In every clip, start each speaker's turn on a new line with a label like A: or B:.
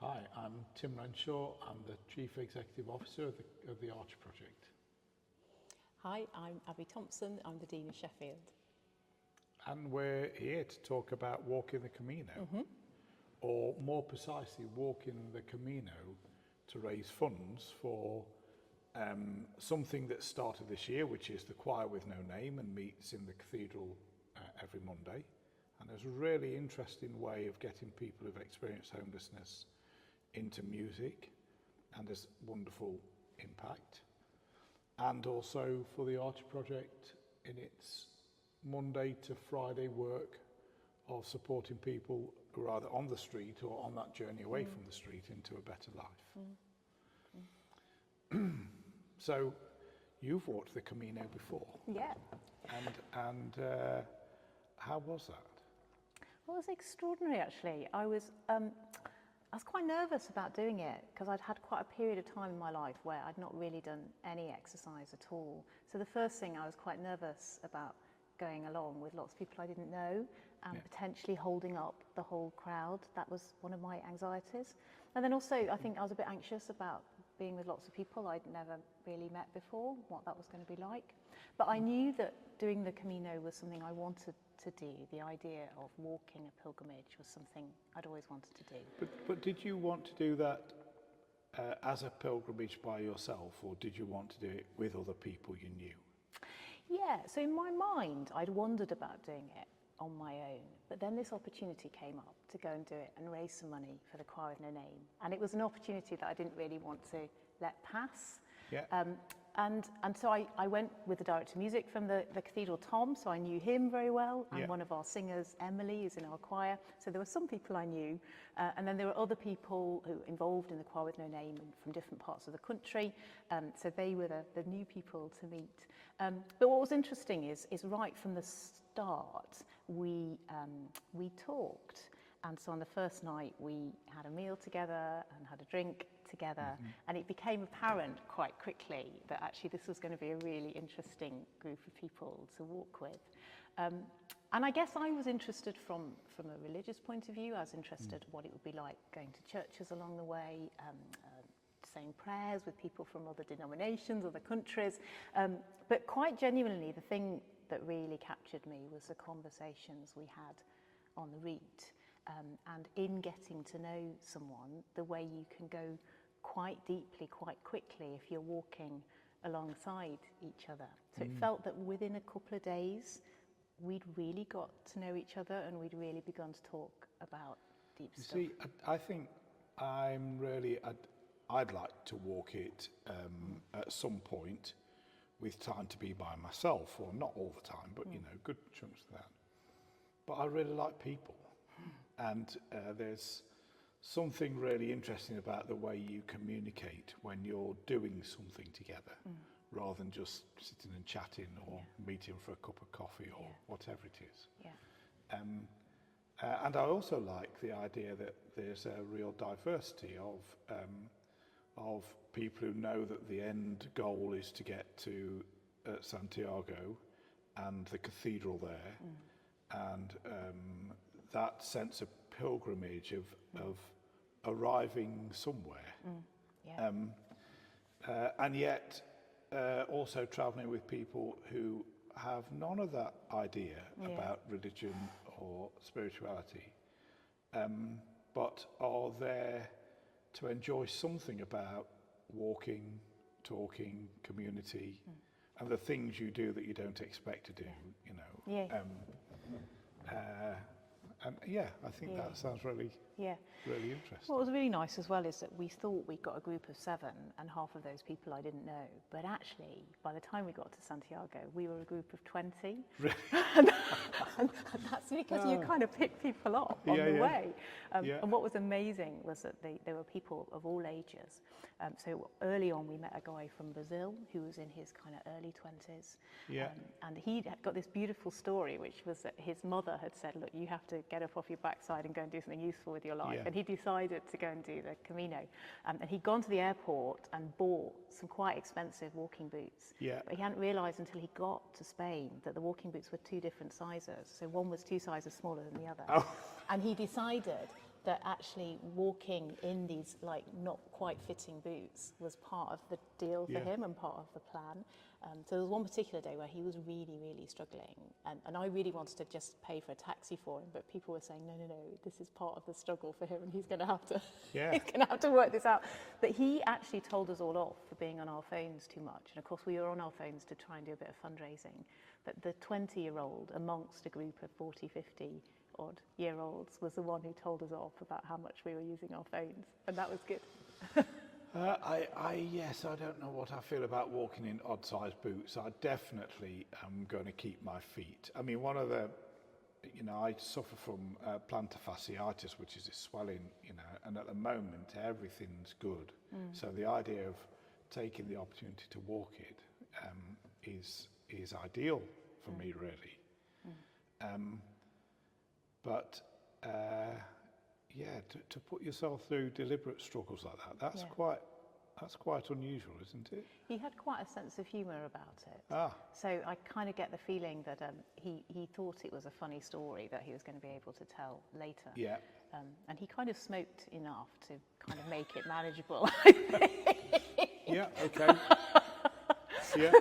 A: Hi, I'm Tim Renshaw. I'm the Chief Executive Officer of the Arch Project.
B: Hi, I'm Abi Thompson. I'm the Dean of Sheffield.
A: And we're here to talk about walking the Camino, or more precisely, walking the Camino to raise funds for something that started this year, which is the Choir with No Name, and meets in the cathedral every Monday. And there's a really interesting way of getting people who've experienced homelessness into music, and there's wonderful impact. And also for the Arch Project in its Monday to Friday work of supporting people who are either on the street or on that journey away from the street into a better life. So you've walked the Camino before.
C: Yeah.
A: And how was that?
C: Well, it was extraordinary, actually. I was quite nervous about doing it because I'd had quite a period of time in my life where I'd not really done any exercise at all. So the first thing, I was quite nervous about going along with lots of people I didn't know and potentially holding up the whole crowd. That was one of my anxieties. And then also, I think I was a bit anxious about being with lots of people I'd never really met before, what that was going to be like. But I knew that doing the Camino was something I wanted to do. The idea of walking a pilgrimage was something I'd always wanted to do.
A: But did you want to do that as a pilgrimage by yourself, or did you want to do it with other people you knew?
C: Yeah, so in my mind, I'd wondered about doing it on my own, but then this opportunity came up to go and do it and raise some money for the Choir with No Name. And it was an opportunity that I didn't really want to let pass.
A: Yeah.
C: And so I went with the director of music from the cathedral, Tom, so I knew him very well, and one of our singers, Emily, is in our choir. So there were some people I knew, and then there were other people who were involved in the Choir with No Name from different parts of the country. So they were the new people to meet. But what was interesting is right from the start, we talked. And so on the first night, we had a meal together and had a drink together. And it became apparent quite quickly that actually this was going to be a really interesting group of people to walk with. And I guess I was interested from a religious point of view. I was interested what it would be like going to churches along the way, saying prayers with people from other denominations, other countries. But quite genuinely, the thing that really captured me was the conversations we had on the route. And in getting to know someone, the way you can go quite deeply, quite quickly if you're walking alongside each other. So it felt that within a couple of days, we'd really got to know each other and we'd really begun to talk about deep stuff.
A: See, I think I'd like to walk it at some point with time to be by myself, or not all the time, but you know, good chunks of that. But I really like people. And there's something really interesting about the way you communicate when you're doing something together, rather than just sitting and chatting or meeting for a cup of coffee or whatever it is.
C: Yeah.
A: And I also like the idea that there's a real diversity of people who know that the end goal is to get to Santiago and the cathedral there, and that sense of pilgrimage of arriving somewhere, and yet also travelling with people who have none of that idea about religion or spirituality, but are there to enjoy something about walking, talking, community, and the things you do that you don't expect to do, you know. And I think that sounds really interesting.
C: What was really nice as well is that we thought we'd got a group of 7 and half of those people I didn't know. But actually, by the time we got to Santiago, we were a group of 20.
A: Really?
C: and that's because you kind of pick people up on the way. And what was amazing was that there were people of all ages. So early on, we met a guy from Brazil who was in his kind of early 20s. And he had got this beautiful story, which was that his mother had said, look, you have to get up off your backside and go and do something useful with your life. And he decided to go and do the Camino. And he'd gone to the airport and bought some quite expensive walking boots. But he hadn't realised until he got to Spain that the walking boots were 2 different sizes. So one was 2 sizes smaller than the other. And he decided
B: that actually walking in these like not quite fitting boots was part of the deal for him and part of the plan. So there was one particular day where he was really, really struggling, and I really wanted to just pay for a taxi for him, but people were saying, no, this is part of the struggle for him, and he's going to have to, he's going to have to work this out. But he actually told us all off for being on our phones too much, and of course we were on our phones to try and do a bit of fundraising. But the 20-year-old amongst a group of 40, 50 odd year olds was the one who told us off about how much we were using our phones, and that was good.
A: Yes, I don't know what I feel about walking in odd-sized boots. I definitely am going to keep my feet. I mean, one of the, I suffer from plantar fasciitis, which is this swelling, and at the moment everything's good. So the idea of taking the opportunity to walk it is ideal for me, really. But to put yourself through deliberate struggles like that, that's quite unusual, isn't it?
C: He had quite a sense of humour about it. So I kind of get the feeling that he thought it was a funny story that he was going to be able to tell later.
A: Yeah.
C: And he kind of smoked enough to kind of make it manageable.
A: Yeah, okay. Yeah.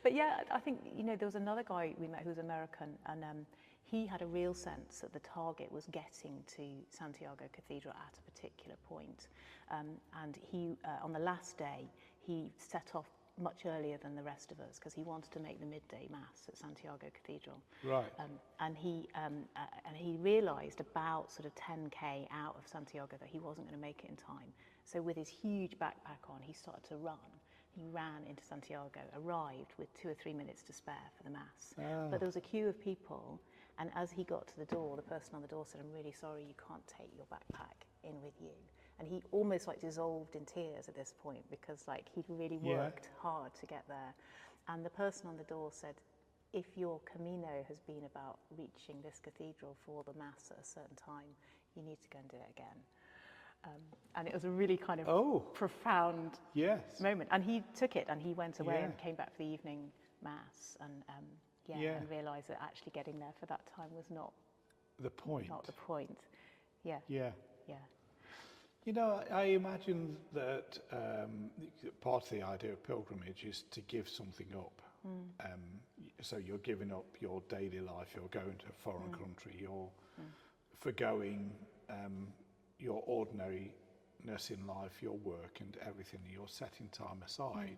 C: But yeah, I think, there was another guy we met who was American, and he had a real sense that the target was getting to Santiago Cathedral at a particular point. And he, on the last day, he set off much earlier than the rest of us because he wanted to make the midday mass at Santiago Cathedral.
A: Right.
C: And he realised about sort of 10k out of Santiago that he wasn't going to make it in time. So with his huge backpack on, he started to run. He ran into Santiago, arrived with 2 or 3 minutes to spare for the mass. But there was a queue of people, and as he got to the door, the person on the door said, "I'm really sorry, you can't take your backpack in with you." And he almost like dissolved in tears at this point because like he'd really worked hard to get there. And the person on the door said, "If your Camino has been about reaching this cathedral for the mass at a certain time, you need to go and do it again." And it was a really kind of profound moment. And he took it and he went away and came back for the evening mass and and realised that actually getting there for that time was not
A: the point.
C: Not the point. Yeah.
A: Yeah.
C: Yeah.
A: I imagine that part of the idea of pilgrimage is to give something up. So you're giving up your daily life, you're going to a foreign country, you're forgoing your ordinariness in life, your work and everything, you're setting time aside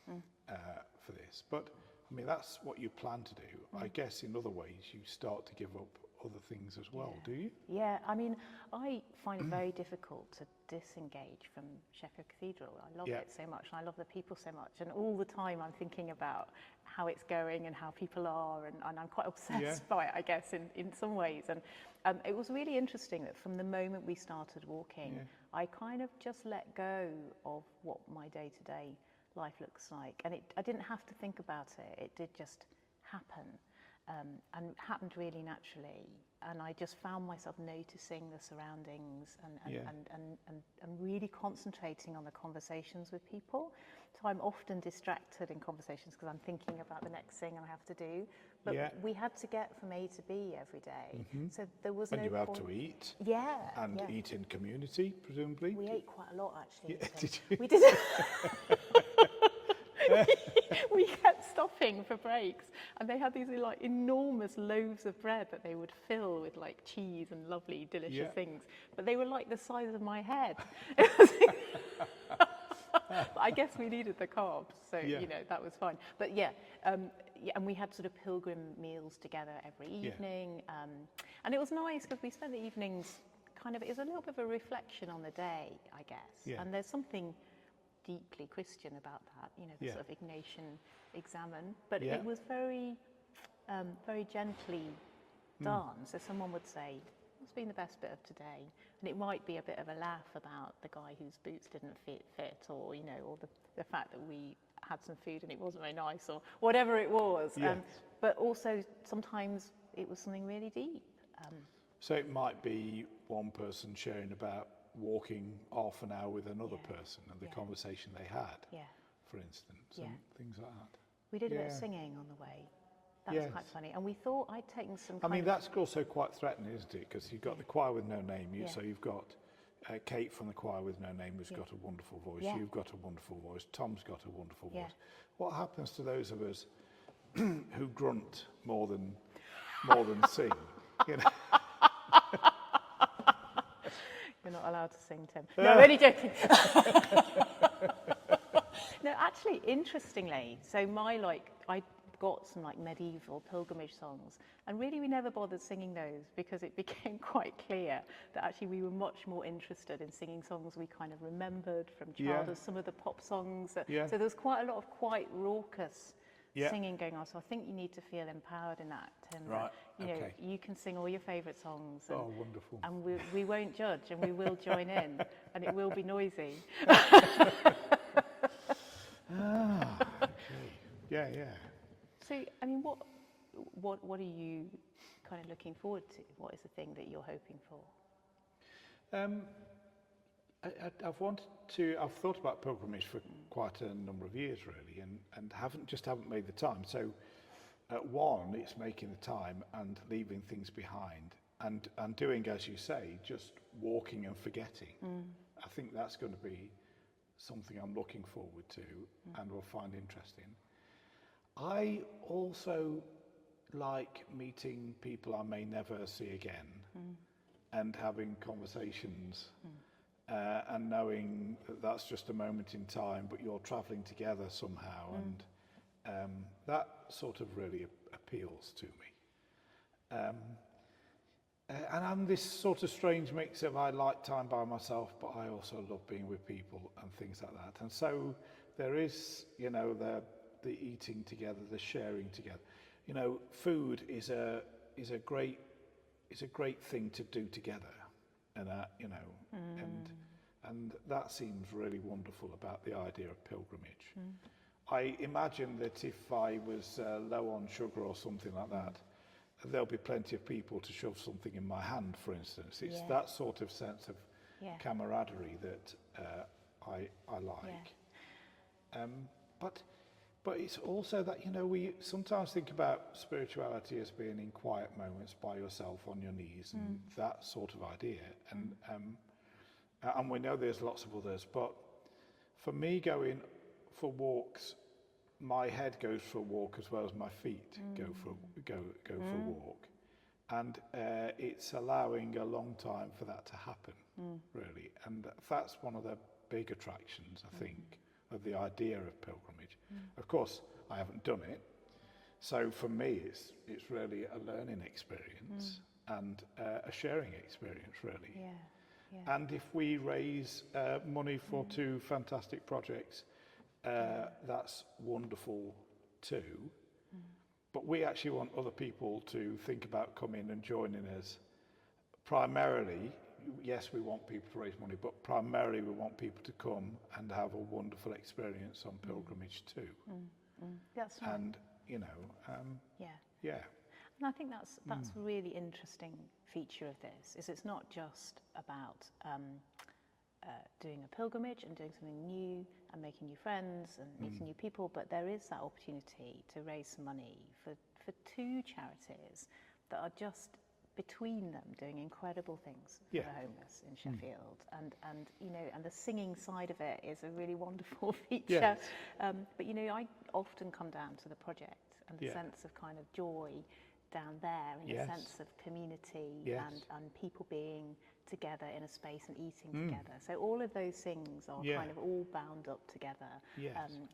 A: for this. But I mean, that's what you plan to do. I guess in other ways you start to give up other things as well, do you?
C: Yeah, I mean, I find it very difficult to disengage from Sheffield Cathedral. I love it so much, and I love the people so much, and all the time I'm thinking about how it's going and how people are, and I'm quite obsessed by it, I guess, in some ways. And it was really interesting that from the moment we started walking, I kind of just let go of what my day-to-day life looks like, and I didn't have to think about it. It did just happen. And it happened really naturally, and I just found myself noticing the surroundings and really concentrating on the conversations with people. So I'm often distracted in conversations because I'm thinking about the next thing I have to do. But we had to get from A to B every day, so there was no point.
A: And you have to eat.
C: Yeah.
A: And eat in community, presumably.
C: We ate quite a lot, actually.
A: Yeah, did you?
C: We did. We kept stopping for breaks, and they had these like enormous loaves of bread that they would fill with like cheese and lovely delicious things, but they were like the size of my head. But I guess we needed the carbs, so that was fine. But and we had sort of pilgrim meals together every evening, and it was nice because we spent the evenings kind of, it was a little bit of a reflection on the day, I guess. And there's something deeply Christian about that, the sort of Ignatian examen, but it was very, very gently done. So someone would say, "What's been the best bit of today?" And it might be a bit of a laugh about the guy whose boots didn't fit, or or the fact that we had some food and it wasn't very nice, or whatever it was. But also sometimes it was something really deep.
A: So it might be one person sharing about walking half an hour with another person and the conversation they had, for instance, and things like that.
C: We did a bit of singing on the way. That was quite funny. And we thought I'd taken some
A: I mean, that's also quite threatening, isn't it? Because you've got the choir with no name. So you've got Kate from the choir with no name, who's got a wonderful voice. You've got a wonderful voice. Tom's got a wonderful voice. What happens to those of us who grunt more than sing? You know?
C: You're not allowed to sing, Tim. No, I'm only joking. No, actually, interestingly, so I got some medieval pilgrimage songs, and really we never bothered singing those because it became quite clear that actually we were much more interested in singing songs we kind of remembered from childhood, some of the pop songs. So there was quite a lot of quite raucous singing going on. So I think you need to feel empowered in that, Tim.
A: Right.
C: You know, you can sing all your favourite songs. And,
A: wonderful.
C: And we won't judge, and we will join in, and it will be noisy.
A: Okay. Yeah.
C: So, I mean, what are you kind of looking forward to? What is the thing that you're hoping for?
A: I've thought about pilgrimage for quite a number of years, really, and haven't made the time. So, one, it's making the time and leaving things behind, and doing, as you say, just walking and forgetting. I think that's going to be something I'm looking forward to and will find interesting. I also like meeting people I may never see again and having conversations and knowing that that's just a moment in time, but you're travelling together somehow, and that sort of really appeals to me. And I'm this sort of strange mix of I like time by myself, but I also love being with people and things like that. And so there is, you know, the eating together, the sharing together. You know, food is a great thing to do together, and you know, and that seems really wonderful about the idea of pilgrimage. I imagine that if I was low on sugar or something like that, there'll be plenty of people to shove something in my hand, for instance. It's that sort of sense of camaraderie that I like. But it's also that, you know, we sometimes think about spirituality as being in quiet moments by yourself on your knees and that sort of idea. And we know there's lots of others, but for me, going for walks, my head goes for a walk as well as my feet go for a walk, and it's allowing a long time for that to happen, really. And that's one of the big attractions, I think, of the idea of pilgrimage. Of course, I haven't done it, so for me, it's really a learning experience and a sharing experience, really. And if we raise money for two fantastic projects, that's wonderful too. But we actually want other people to think about coming and joining us. Primarily, yes, we want people to raise money, but primarily we want people to come and have a wonderful experience on pilgrimage too.
C: That's right.
A: And, you know, yeah.
C: And I think that's a really interesting feature of this, is it's not just about doing a pilgrimage and doing something new and making new friends and meeting new people, but there is that opportunity to raise some money for two charities that are just between them doing incredible things for the homeless in Sheffield, and you know, and the singing side of it is a really wonderful feature. But you know, I often come down to the project and the sense of kind of joy down there, and the sense of community and people being together in a space and eating together. So all of those things are kind of all bound up together.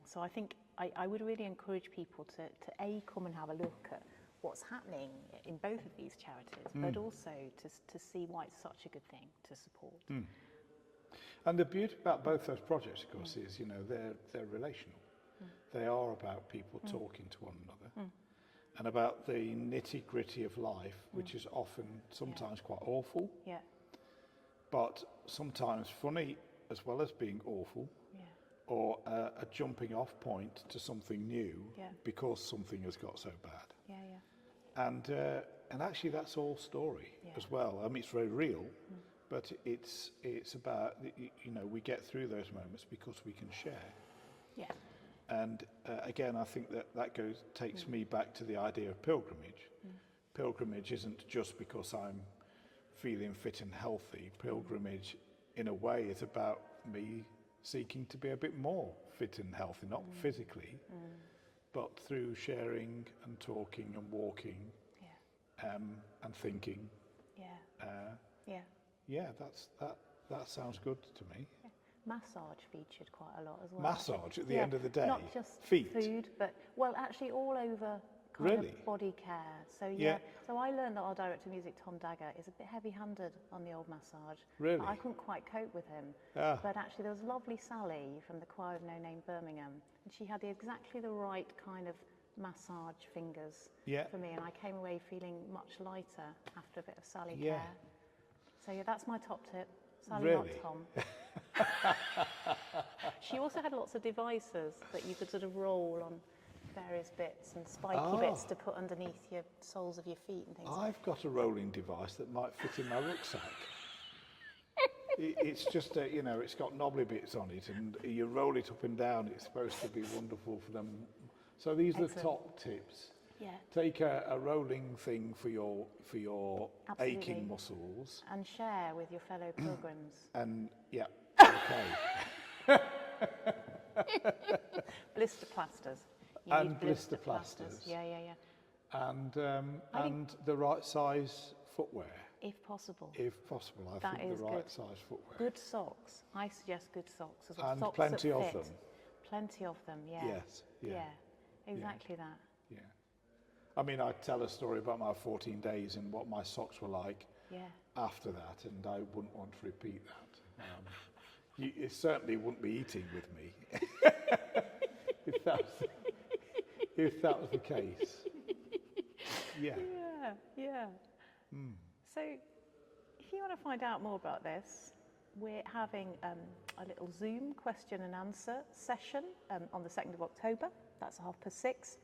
C: So I think I would really encourage people to A, come and have a look at what's happening in both of these charities, but also to see why it's such a good thing to support.
A: And the beauty about both those projects, of course, is, you know, they're relational. They are about people talking to one another and about the nitty-gritty of life, which is often sometimes quite awful, but sometimes funny as well as being awful, or a jumping off point to something new because something has got so bad. And actually that's all story as well. I mean, it's very real, but it's about, you know, we get through those moments because we can share. And again, I think that takes me back to the idea of pilgrimage. Pilgrimage isn't just because I'm feeling fit and healthy. Pilgrimage, in a way, is about me seeking to be a bit more fit and healthy, not physically, but through sharing and talking and walking and thinking. That sounds good to me.
C: Massage featured quite a lot as well.
A: Massage at the end of the day?
C: Not just
A: feet?
C: Food, but, well, actually all over kind of body care. So, so I learned that our director of music, Tom Dagger, is a bit heavy-handed on the old massage.
A: Really?
C: I couldn't quite cope with him. But actually there was lovely Sally from the choir of No Name Birmingham, and she had exactly the right kind of massage fingers for me, and I came away feeling much lighter after a bit of Sally care. So that's my top tip. Sally, not Tom. She also had lots of devices that you could sort of roll on various bits and spiky bits to put underneath your soles of your feet and things.
A: I've got a rolling device that might fit in my rucksack. It's just, it's got knobbly bits on it, and you roll it up and down. It's supposed to be wonderful for them. So these are the top tips.
C: Yeah.
A: Take a rolling thing for your aching muscles.
C: And share with your fellow pilgrims.
A: And, okay.
C: Blister plasters. You
A: and
C: need
A: blister plasters.
C: Yeah.
A: And the right size footwear.
C: If possible.
A: If possible, I think the right size footwear.
C: Good socks. I suggest good socks as well.
A: And
C: socks
A: plenty of them.
C: Plenty of them, yeah.
A: Yes.
C: Yeah. Exactly that.
A: Yeah. I mean, I tell a story about my 14 days and what my socks were like after that, and I wouldn't want to repeat that. You certainly wouldn't be eating with me if that was the case. Yeah.
C: So, if you want to find out more about this, we're having a little Zoom question and answer session on the 2nd of October. That's 6:30.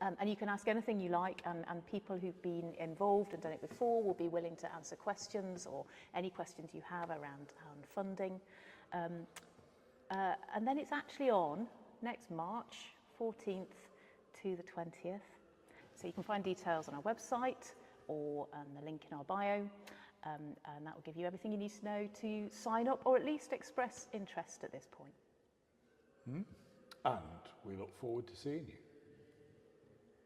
C: And you can ask anything you like, and people who've been involved and done it before will be willing to answer questions or any questions you have around funding. And then it's actually on next March 14th to the 20th. So you can find details on our website or the link in our bio, and that will give you everything you need to know to sign up or at least express interest at this point.
A: And we look forward to seeing you.